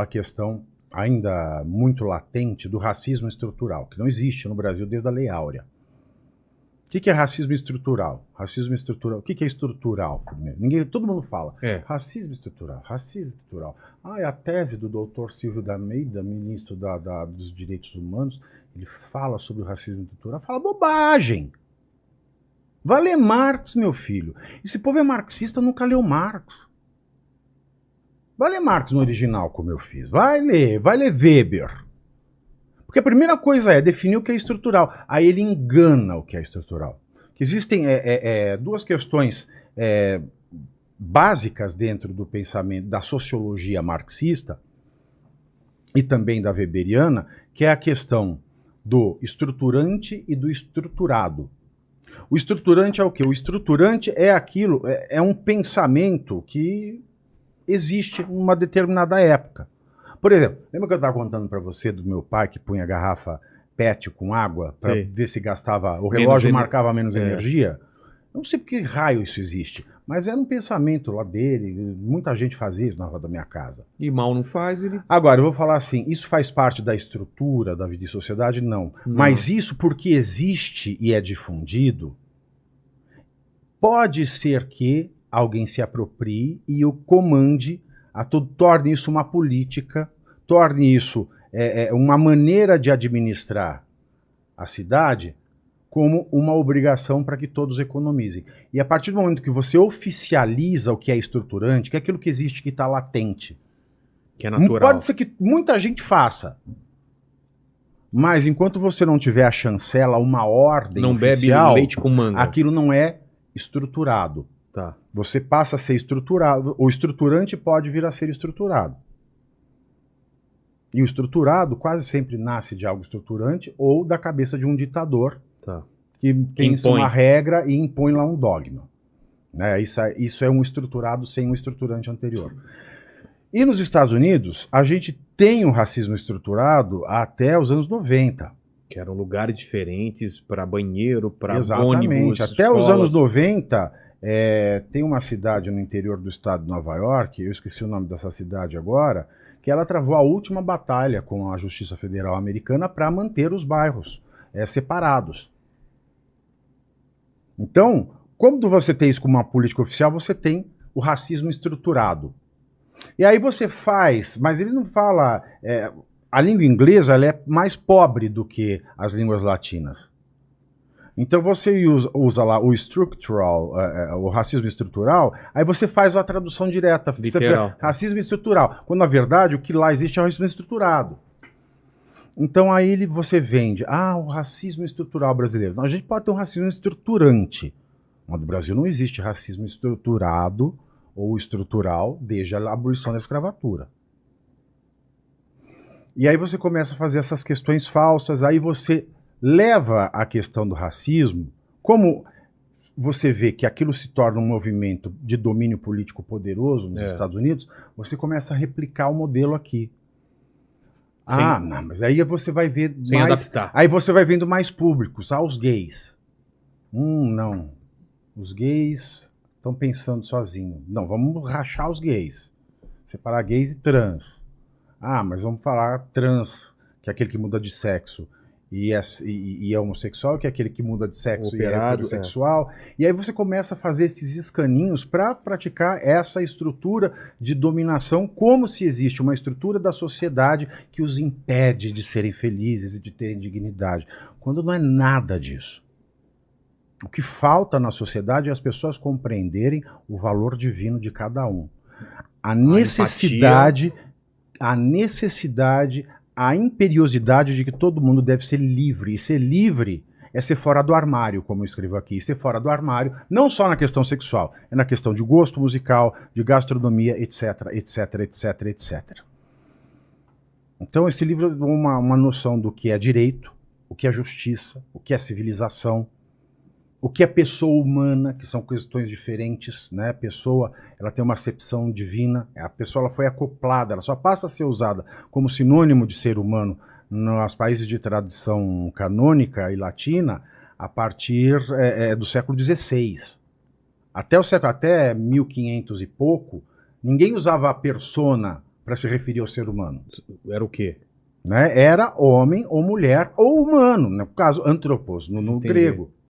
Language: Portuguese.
A questão ainda muito latente do racismo estrutural, que não existe no Brasil desde a Lei Áurea. O que é racismo estrutural? Racismo estrutural. O que é estrutural? Todo mundo fala. Racismo estrutural, racismo estrutural. É a tese do doutor Silvio D'Almeida, ministro dos Direitos Humanos, ele fala sobre o racismo estrutural. Fala bobagem. Vai ler Marx, meu filho. Esse povo é marxista, nunca leu Marx. Vai ler Marx no original, como eu fiz. Vai ler Weber. Porque a primeira coisa é definir o que é estrutural. Aí ele engana o que é estrutural. Existem duas questões básicas dentro do pensamento da sociologia marxista e também da weberiana, que é a questão do estruturante e do estruturado. O estruturante é o quê? O estruturante é aquilo, é um pensamento que existe em uma determinada época. Por exemplo, lembra que eu estava contando para você do meu pai que punha garrafa PET com água para ver se gastava, o relógio marcava menos energia? Não sei por que raio isso existe, mas era um pensamento lá dele, muita gente fazia isso na rua da minha casa. E mal não faz, ele... Agora, eu vou falar assim, isso faz parte da estrutura da vida e sociedade? Não. Mas isso porque existe e é difundido, pode ser que alguém se aproprie e o comande, torne isso uma política, torne isso uma maneira de administrar a cidade como uma obrigação para que todos economizem. E a partir do momento que você oficializa o que é estruturante, que é aquilo que existe, que está latente, que é natural. Pode ser que muita gente faça, mas enquanto você não tiver a chancela, uma ordem oficial, bebe leite com manga. Aquilo não é estruturado. Tá. Você passa a ser estruturado, o estruturante pode vir a ser estruturado. E o estruturado quase sempre nasce de algo estruturante ou da cabeça de um ditador que pensa uma regra e impõe lá um dogma. Né? Isso é um estruturado sem um estruturante anterior. E nos Estados Unidos, a gente tem um racismo estruturado até os anos 90. Que eram lugares diferentes para banheiro, para ônibus, exatamente. Até escolas. Os anos 90... tem uma cidade no interior do estado de Nova York, eu esqueci o nome dessa cidade agora, que ela travou a última batalha com a Justiça Federal Americana para manter os bairros separados. Então, quando você tem isso como uma política oficial, você tem o racismo estruturado. E aí você faz, mas ele não fala... a língua inglesa ela é mais pobre do que as línguas latinas. Então você usa lá o structural, o racismo estrutural, aí você faz a tradução direta, racismo estrutural, quando na verdade o que lá existe é o racismo estruturado. Então aí você vende, o racismo estrutural brasileiro. Não, a gente pode ter um racismo estruturante, mas no Brasil não existe racismo estruturado ou estrutural desde a abolição da escravatura. E aí você começa a fazer essas questões falsas, aí você... leva a questão do racismo, como você vê que aquilo se torna um movimento de domínio político poderoso nos Estados Unidos, você começa a replicar o modelo aqui. Não, mas aí você vai ver adaptar. Aí você vai vendo mais públicos, os gays. Não. Os gays estão pensando sozinhos. Não, vamos rachar os gays. Separar gays e trans. Mas vamos falar trans, que é aquele que muda de sexo. E é homossexual, que é aquele que muda de sexo e é heterossexual. E aí você começa a fazer esses escaninhos para praticar essa estrutura de dominação, como se existe uma estrutura da sociedade que os impede de serem felizes e de terem dignidade, quando não é nada disso. O que falta na sociedade é as pessoas compreenderem o valor divino de cada um. A necessidade, a imperiosidade de que todo mundo deve ser livre. E ser livre é ser fora do armário, como eu escrevo aqui. E ser fora do armário, não só na questão sexual, é na questão de gosto musical, de gastronomia, etc, etc, etc, etc. Então esse livro é uma noção do que é direito, o que é justiça, o que é civilização, o que é pessoa humana, que são questões diferentes, né? A pessoa, ela tem uma acepção divina, a pessoa ela foi acoplada, ela só passa a ser usada como sinônimo de ser humano nos países de tradição canônica e latina a partir do século XVI. Até 1500 e pouco, ninguém usava a persona para se referir ao ser humano? Era o quê? Né? Era homem ou mulher ou humano, no caso, antropos, no Entendi. grego.